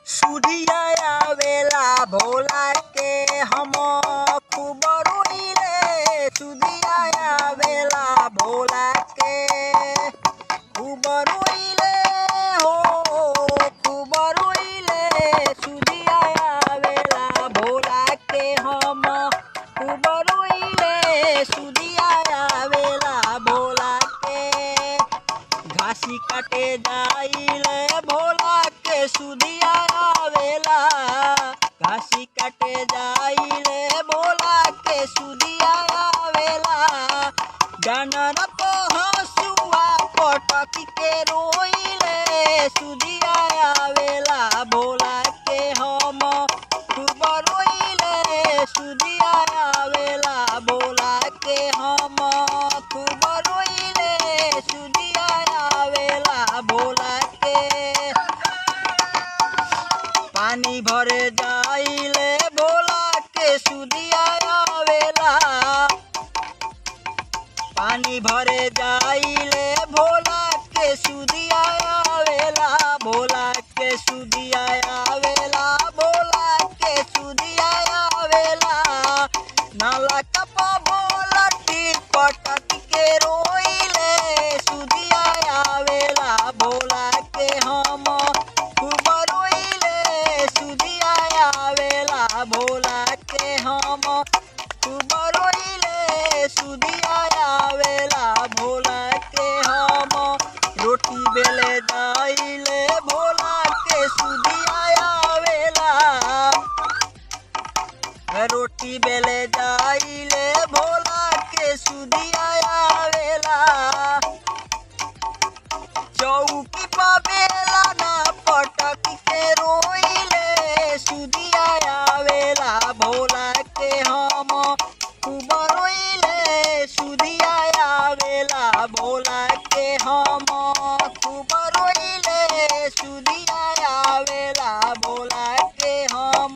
सुधिया आवेला भोला के हम खूब रोइले। सुधिया आवेला भोला के खूब रोइले हो खूब रोइले। सुधिया आवेला भोला के हम खूब रोइले। सुधिया आवेला भोला के घासी काटे जाइले भोला के सुधिया आवेला। घासी काटे जाइले भोला के सुधिया आवेला। जानर को हंसुआ पटक के रोइले। सुधिया आवेला भोला के हम खूब रोइले। सुधिया आवेला भोला के हम खूब रोइले। सुधिया आवेला भोला के पानी भरे जाइले भोला के सुधिया आवेला। पानी भरे जाइले भोला के सुधिया आवेला। भोला के सुधिया आवेला भोला के सुधिया आवेला। नाला कप भोला पटक के रोइले। सुधिया आवेला भोला के हम खूब रोइले। सुधिया आवेला भोला के हम खूब रोइले। सुधिया आवेला भोला के हम रोटी बेले जाइले भोला के सुधिया आवेला। रोटी बेले जाइले भोला के सुधिया आवेला। चौकी पावेला ना पटक के रोइले। सुधिया आवेला भोला के हम खूब रोइले। सुधिया आवेला भोला के हम खूब रोइले। सुधिया आवेला भोला के हम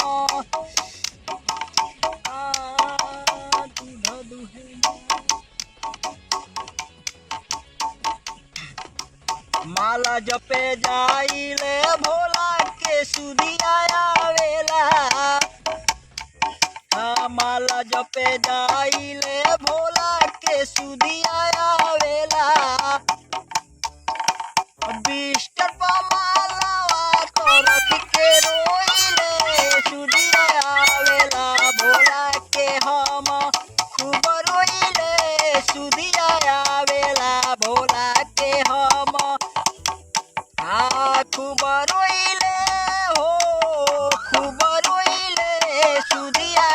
माला जपे जाइले भोला के सुधिया आवेला। माला जपे जाइले भोला के सुधिया आवेला। बिस्तर पर मालावा को रख के रोइले। सुधिया आवेला भोला के हम खूब रोइले। सुधिया आवेला भोला के हम खूब रोइले हो खूब रोइले। सुधिया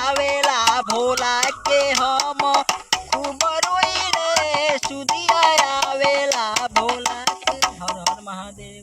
आवेला भोला के हम खूब रोइले। सुधिया आवेला भोला के। हर हर महादेव।